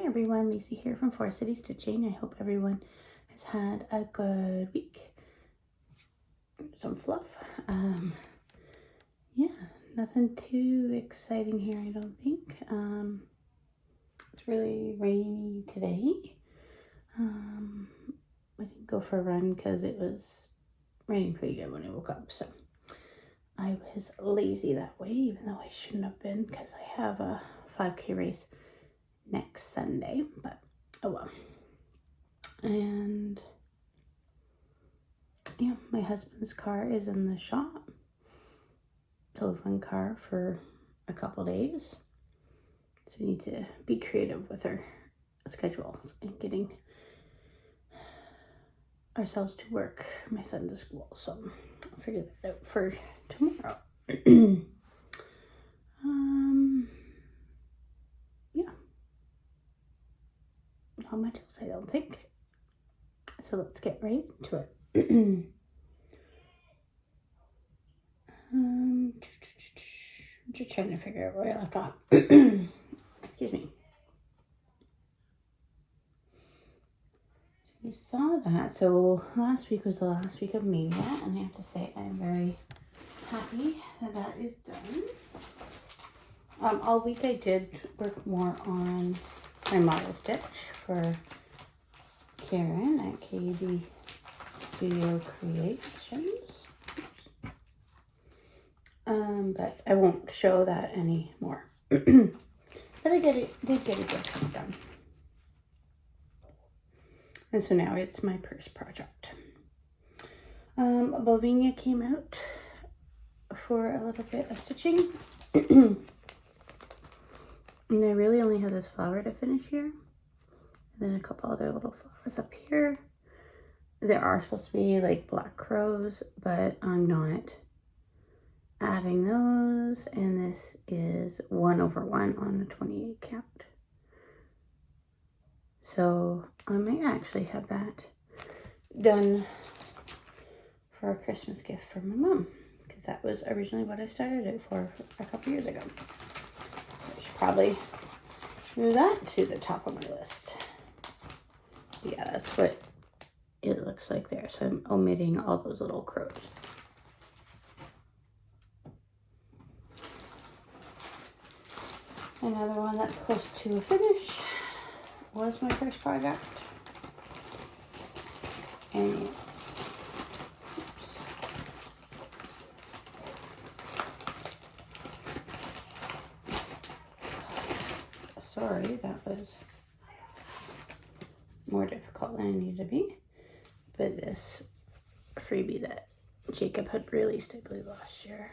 everyone, Lacey here from Forest City Stitching. I hope everyone has had a good week. Some fluff. Yeah, nothing too exciting here, I don't think. It's really rainy today. I didn't go for a run because it was raining pretty good when I woke up, so I was lazy that way, even though I shouldn't have been because I have a 5K race next Sunday, but oh well. And yeah, my husband's car is in the shop. Telephone car for a couple days. So we need to be creative with our schedules and getting ourselves to work, my son to school. So I'll figure that out for tomorrow. Yeah. Not much else, I don't think. So let's get right into it. I'm just trying to figure out where I left off. Excuse me. So you saw that. So last week was the last week of Mania, and I have to say I'm very happy that that is done. All week I did work more on my model stitch for Karen at KB Studio Creations. But I won't show that anymore. But I did get a good chunk done. And so now it's my purse project. Bovinia came out for a little bit of stitching. And I really only have this flower to finish here. And then a couple other little flowers up here. There are supposed to be like black crows, but I'm not adding those. And this is 1/1 on the 28 count. So I might actually have that done for a Christmas gift for my mom, because that was originally what I started it for a couple years ago. I should probably move that to the top of my list. Yeah, that's what it looks like there. So I'm omitting all those little crows. Another one that's close to a finish was my first project. And sorry, that was more difficult than it needed to be. But this freebie that Jacob had released, I believe, last year.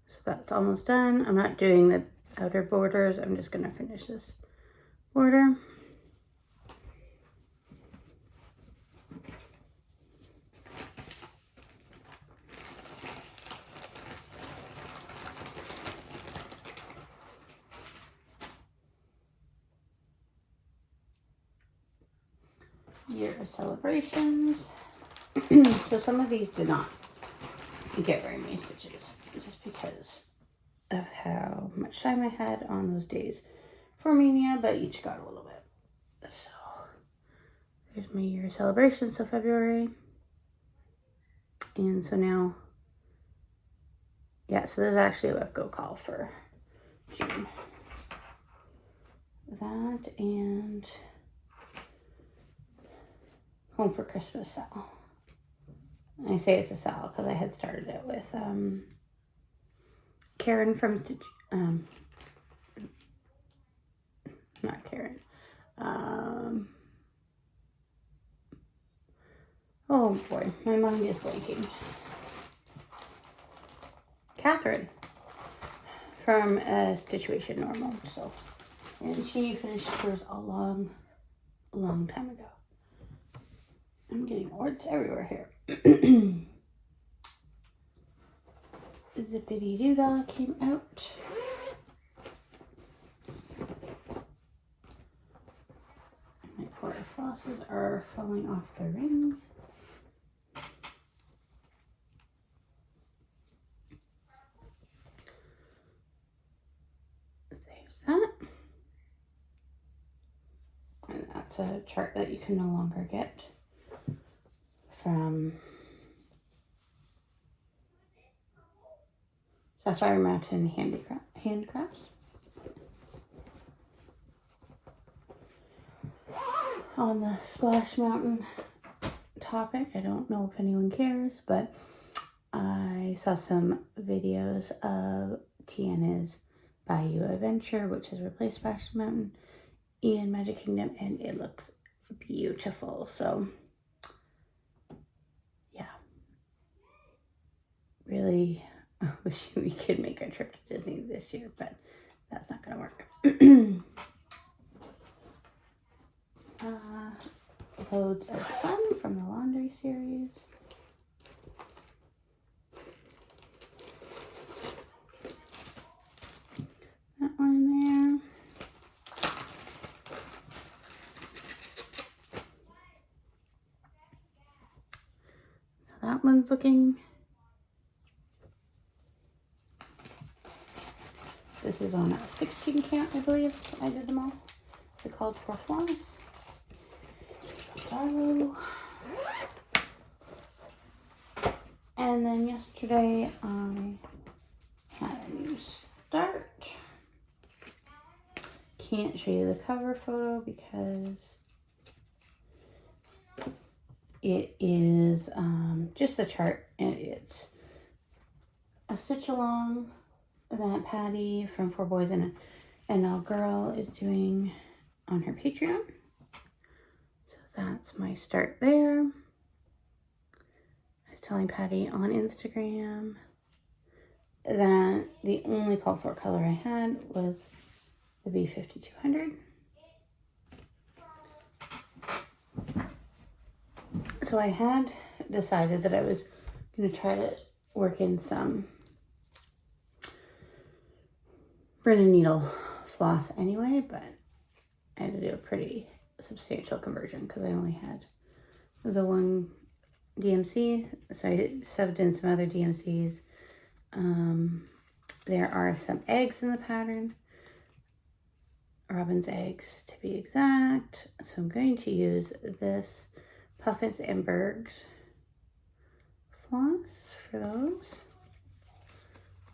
So that's almost done. I'm not doing the outer borders. I'm just going to finish this border. Year of celebrations. So some of these did not get very many stitches, just because of how much time I had on those days for Mania, but each got a little bit. So there's my year of celebrations, so February. And so now, yeah, so there's actually a Go call for June. That and Home for Christmas sale. I say it's a sale because I had started it with Karen from Stitch. Not Karen. Oh boy, my mind is blanking. Catherine from Stitchuation Normal. So, and she finished hers a long time ago. I'm getting words everywhere here. Zippity Doodah came out. My quarter flosses are falling off the ring. There's that. that's a chart that you can no longer get from Sapphire Mountain Handcrafts. On the Splash Mountain topic, I don't know if anyone cares, but I saw some videos of Tiana's Bayou Adventure, which has replaced Splash Mountain in Magic Kingdom, and it looks beautiful. So yeah, really wish we could make a trip to Disney this year, but that's not gonna work. Loads of fun from the laundry series. That one there. So that one's looking. This is on a 16 count, I believe. I did them all. They're called for floss. And then yesterday I had a new start. Can't show you the cover photo because it is just a chart, and it's a stitch along that Patty from Four Boys and a Girl is doing on her Patreon. That's my start there. I was telling Patty on Instagram that the only call for color I had was the B5200. So I had decided that I was going to try to work in some Brennan needle floss anyway, but I had to do a pretty substantial conversion because I only had the one DMC, so I subbed in some other DMCs. There are some eggs in the pattern, robin's eggs to be exact, so I'm going to use this Puffins and Bergs floss for those.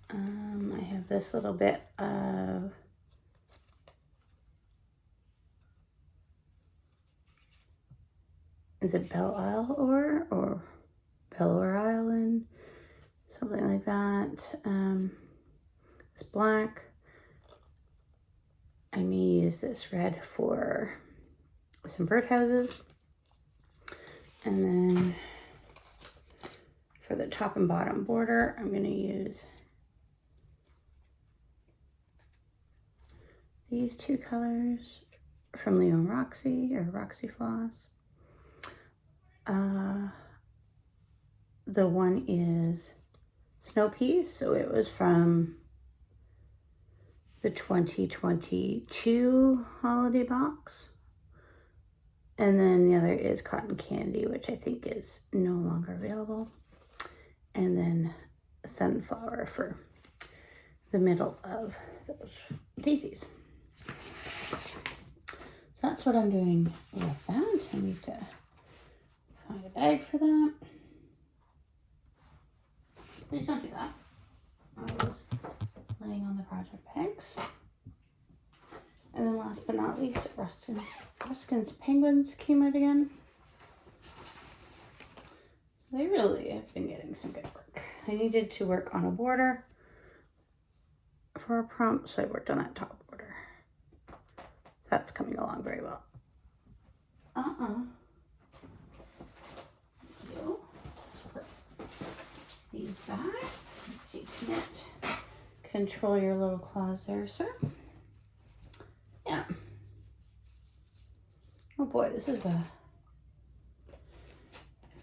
I have this little bit of is it Belle Isle or Bellower Island? Something like that. It's black. I may use this red for some birdhouses. And then for the top and bottom border, I'm going to use these two colors from Leo and Roxy, or Roxy Floss. The one is Snow Peas, so it was from the 2022 holiday box. And then the other is Cotton Candy, which I think is no longer available. And then Sunflower for the middle of those daisies. So that's what I'm doing with that. I need to find a bag for that. Please don't do that. I was laying on the project bags. And then last but not least, Ruskin's Penguins came out again. They really have been getting some good work. I needed to work on a border for a prompt, so I worked on that top border. That's coming along very well. These back so you can't control your little claws there, sir. Yeah. Oh boy, this is a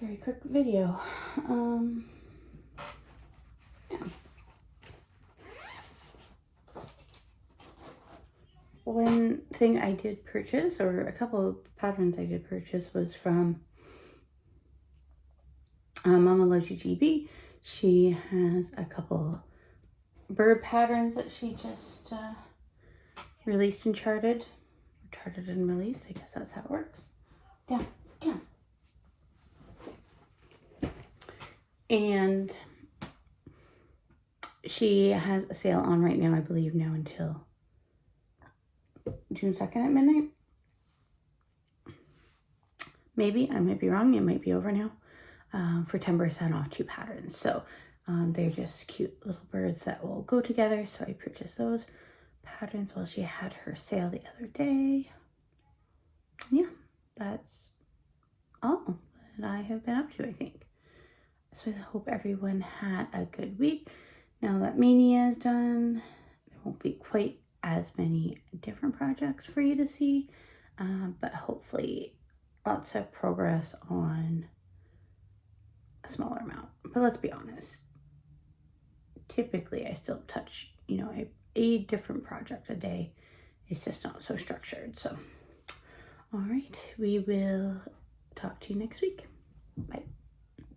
very quick video. Yeah. One thing I did purchase, or a couple of patterns I did purchase, was from Mama Loves You GB. She has a couple bird patterns that she just released and charted. charted and released. I guess that's how it works. Down, down. And she has a sale on right now, I believe now until June 2nd at midnight. Maybe, I might be wrong. It might be over now. For 10% off 2 patterns. So they're just cute little birds that will go together. So I purchased those patterns while she had her sale the other day. Yeah, that's all that I have been up to, I think. So I hope everyone had a good week. Now that Mania is done, there won't be quite as many different projects for you to see, but hopefully lots of progress on a smaller amount. But let's be honest, typically I still touch, a different project a day. It's just not so structured. So, all right, we will talk to you next week.